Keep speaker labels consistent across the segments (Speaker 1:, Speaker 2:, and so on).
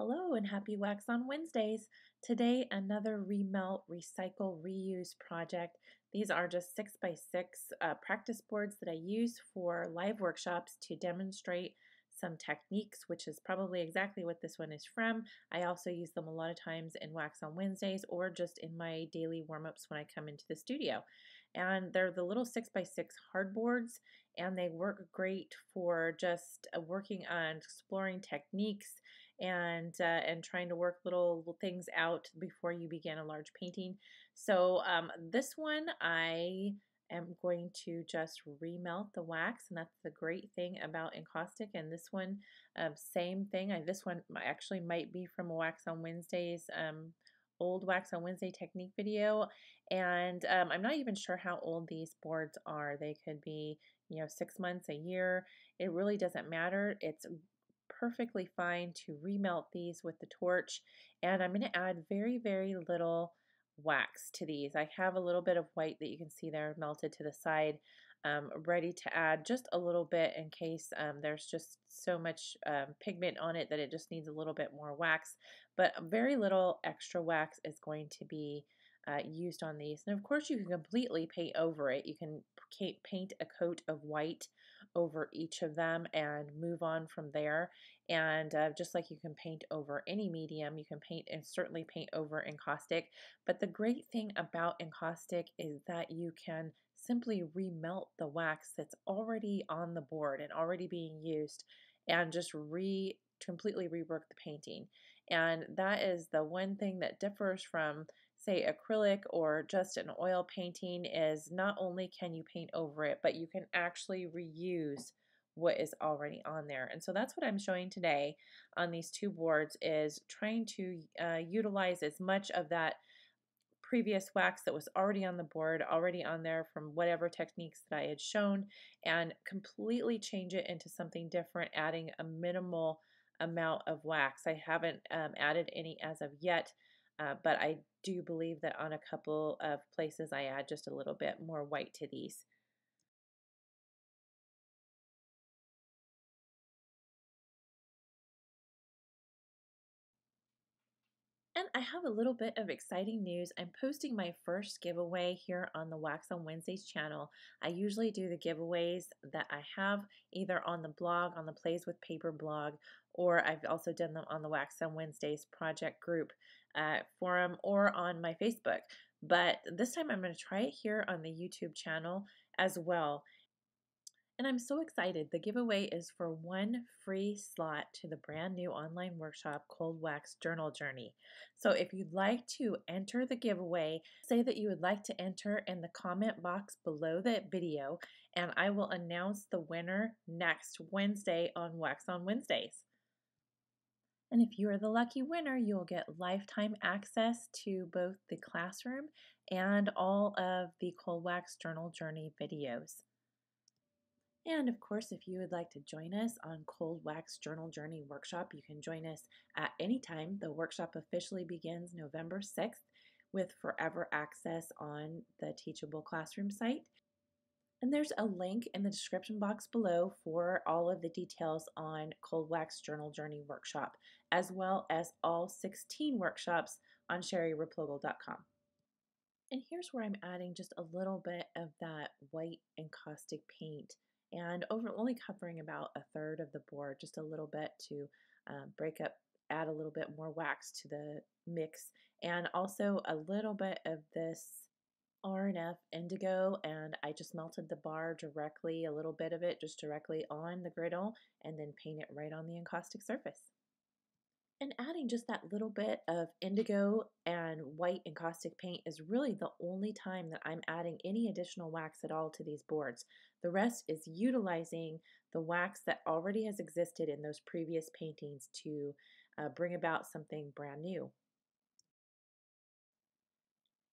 Speaker 1: Hello and happy Wax on Wednesdays. Today, another Remelt Recycle Reuse project. These are just 6x6 practice boards that I use for live workshops to demonstrate some techniques, which is probably exactly what this one is from. I also use them a lot of times in Wax on Wednesdays or just in my daily warm-ups when I come into the studio. And they're the little 6x6 hardboards, and they work great for just working on exploring techniques and trying to work little things out before you begin a large painting. So this one I am going to just remelt the wax, and that's the great thing about Encaustic. And this one, same thing. This one actually might be from a Wax on Wednesdays old Wax on Wednesday technique video, and I'm not even sure how old these boards are. They could be 6 months, a year. It really doesn't matter. It's perfectly fine to remelt these with the torch, and I'm going to add very, very little wax to these. I have a little bit of white that you can see there melted to the side, ready to add just a little bit in case there's just so much pigment on it that it just needs a little bit more wax, but very little extra wax is going to be used on these. And of course you can completely paint over it. You can paint a coat of white over each of them and move on from there. And just like you can paint over any medium, you can paint and certainly paint over encaustic. But the great thing about encaustic is that you can simply remelt the wax that's already on the board and already being used and just completely rework the painting. And that is the one thing that differs from, say, acrylic or just an oil painting, is not only can you paint over it, but you can actually reuse what is already on there. And so that's what I'm showing today on these two boards, is trying to utilize as much of that previous wax that was already on the board, already on there from whatever techniques that I had shown, and completely change it into something different, adding a minimal amount of wax. I haven't added any as of yet, but I do believe that on a couple of places I add just a little bit more white to these. And I have a little bit of exciting news. I'm posting my first giveaway here on the Wax on Wednesdays channel. I usually do the giveaways that I have either on the blog, on the Plays with Paper blog, or I've also done them on the Wax on Wednesdays project group forum or on my Facebook. But this time I'm going to try it here on the YouTube channel as well. And I'm so excited. The giveaway is for one free slot to the brand new online workshop, Cold Wax Journal Journey. So if you'd like to enter the giveaway, say that you would like to enter in the comment box below the video, and I will announce the winner next Wednesday on Wax on Wednesdays. And if you are the lucky winner, you'll get lifetime access to both the classroom and all of the Cold Wax Journal Journey videos. And of course, if you would like to join us on Cold Wax Journal Journey Workshop, you can join us at any time. The workshop officially begins November 6th with forever access on the Teachable Classroom site. And there's a link in the description box below for all of the details on Cold Wax Journal Journey Workshop, as well as all 16 workshops on ShariReplogle.com. And here's where I'm adding just a little bit of that white encaustic paint, and only covering about a third of the board, just a little bit to break up, add a little bit more wax to the mix, and also a little bit of this R&F indigo, and I just melted the bar directly, a little bit of it just directly on the griddle, and then paint it right on the encaustic surface. And adding just that little bit of indigo and white encaustic paint is really the only time that I'm adding any additional wax at all to these boards. The rest is utilizing the wax that already has existed in those previous paintings to bring about something brand new.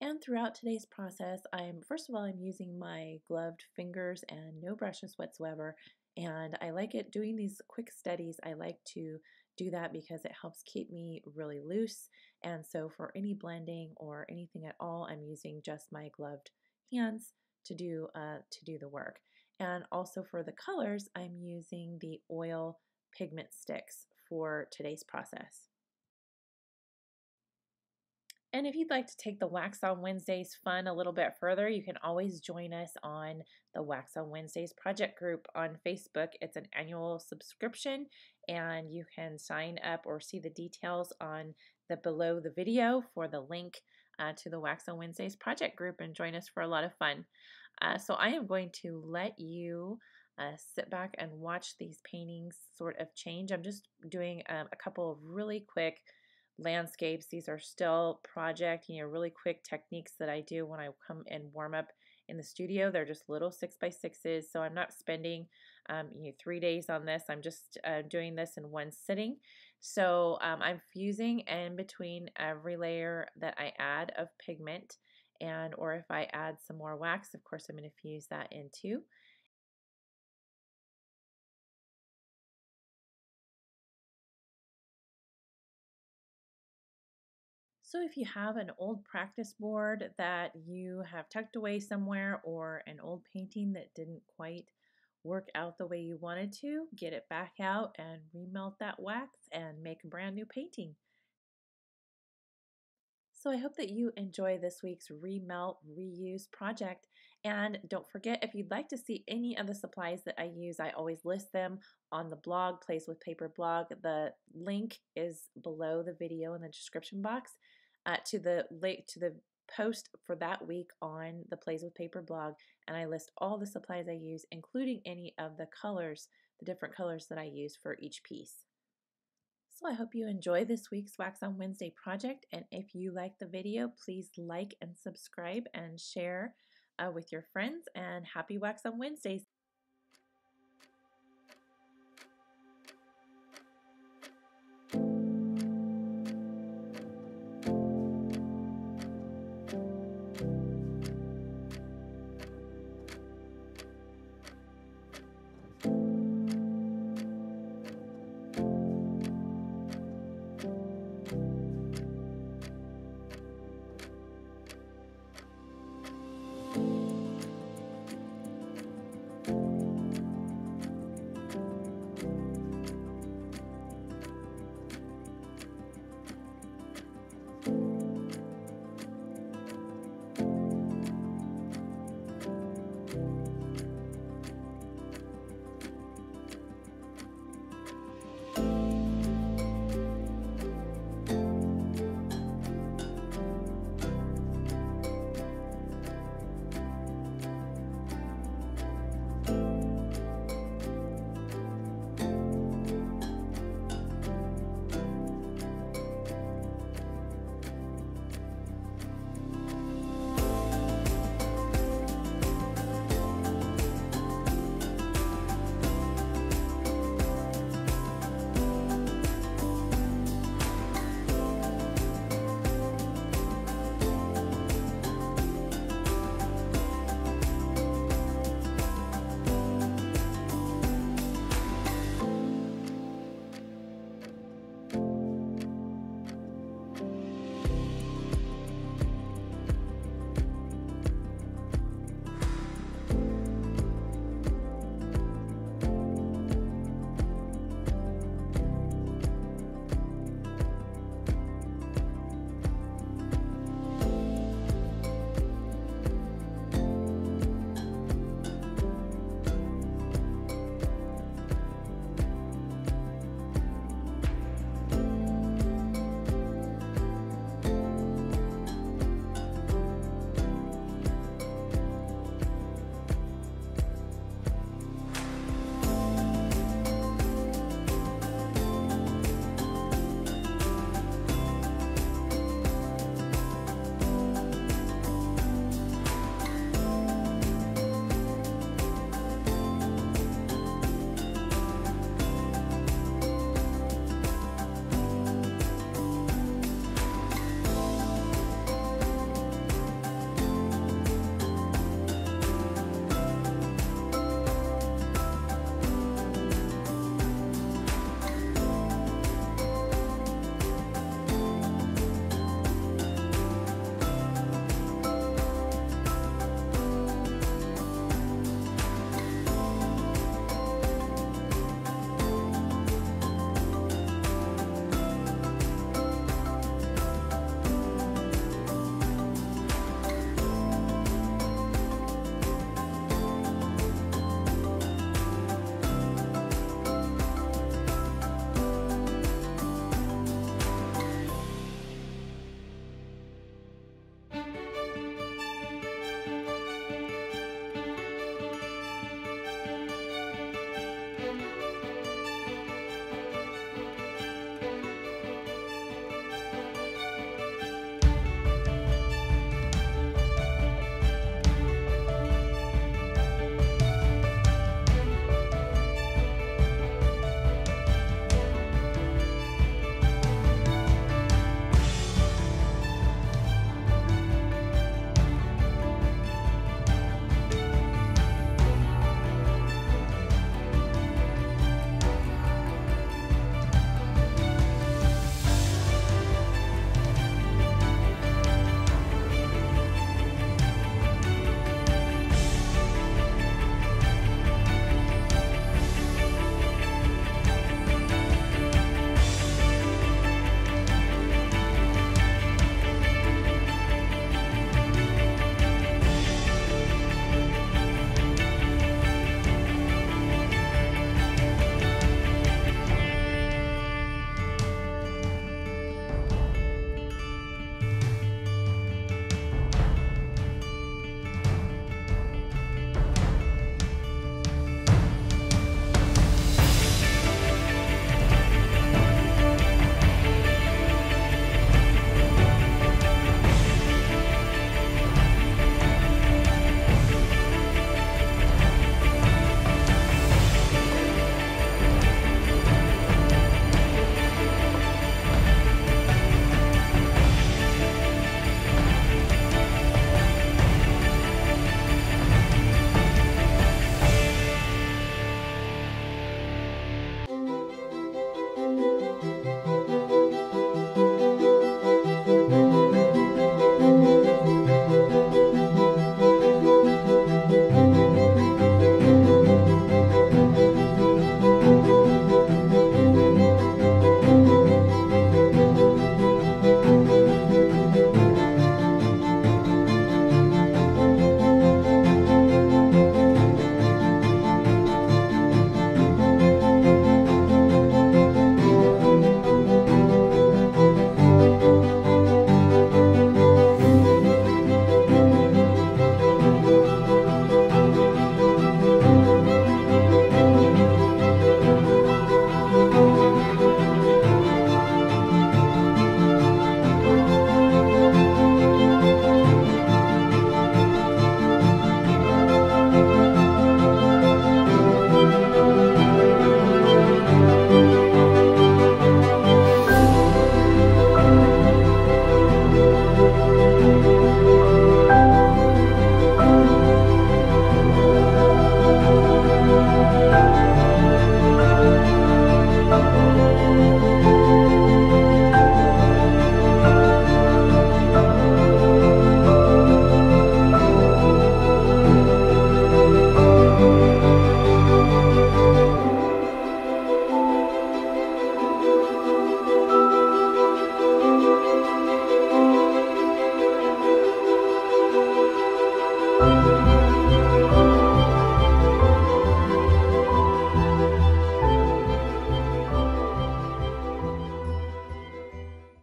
Speaker 1: And throughout today's process, first of all, I'm using my gloved fingers and no brushes whatsoever. And I like it doing these quick studies. I like to do that because it helps keep me really loose. And so for any blending or anything at all, I'm using just my gloved hands to do the work. And also for the colors, I'm using the oil pigment sticks for today's process. And if you'd like to take the Wax on Wednesdays fun a little bit further, you can always join us on the Wax on Wednesdays project group on Facebook. It's an annual subscription, and you can sign up or see the details on the below the video for the link to the Wax on Wednesdays project group and join us for a lot of fun. So I am going to let you sit back and watch these paintings sort of change. I'm just doing a couple of really quick landscapes. These are still project, really quick techniques that I do when I come and warm up in the studio. They're just little 6x6s, so I'm not spending 3 days on this. I'm just doing this in one sitting. So I'm fusing in between every layer that I add of pigment, and or if I add some more wax, of course I'm going to fuse that in too. So if you have an old practice board that you have tucked away somewhere, or an old painting that didn't quite work out the way you wanted to, get it back out and remelt that wax and make a brand new painting. So I hope that you enjoy this week's Remelt Reuse project. And don't forget, if you'd like to see any of the supplies that I use, I always list them on the blog, Plays with Paper blog. The link is below the video in the description box to the link to the post for that week on the Plays with Paper blog. And I list all the supplies I use, including any of the colors, the different colors that I use for each piece. So I hope you enjoy this week's Wax on Wednesday project, and if you like the video, please like and subscribe and share with your friends, and happy Wax on Wednesdays.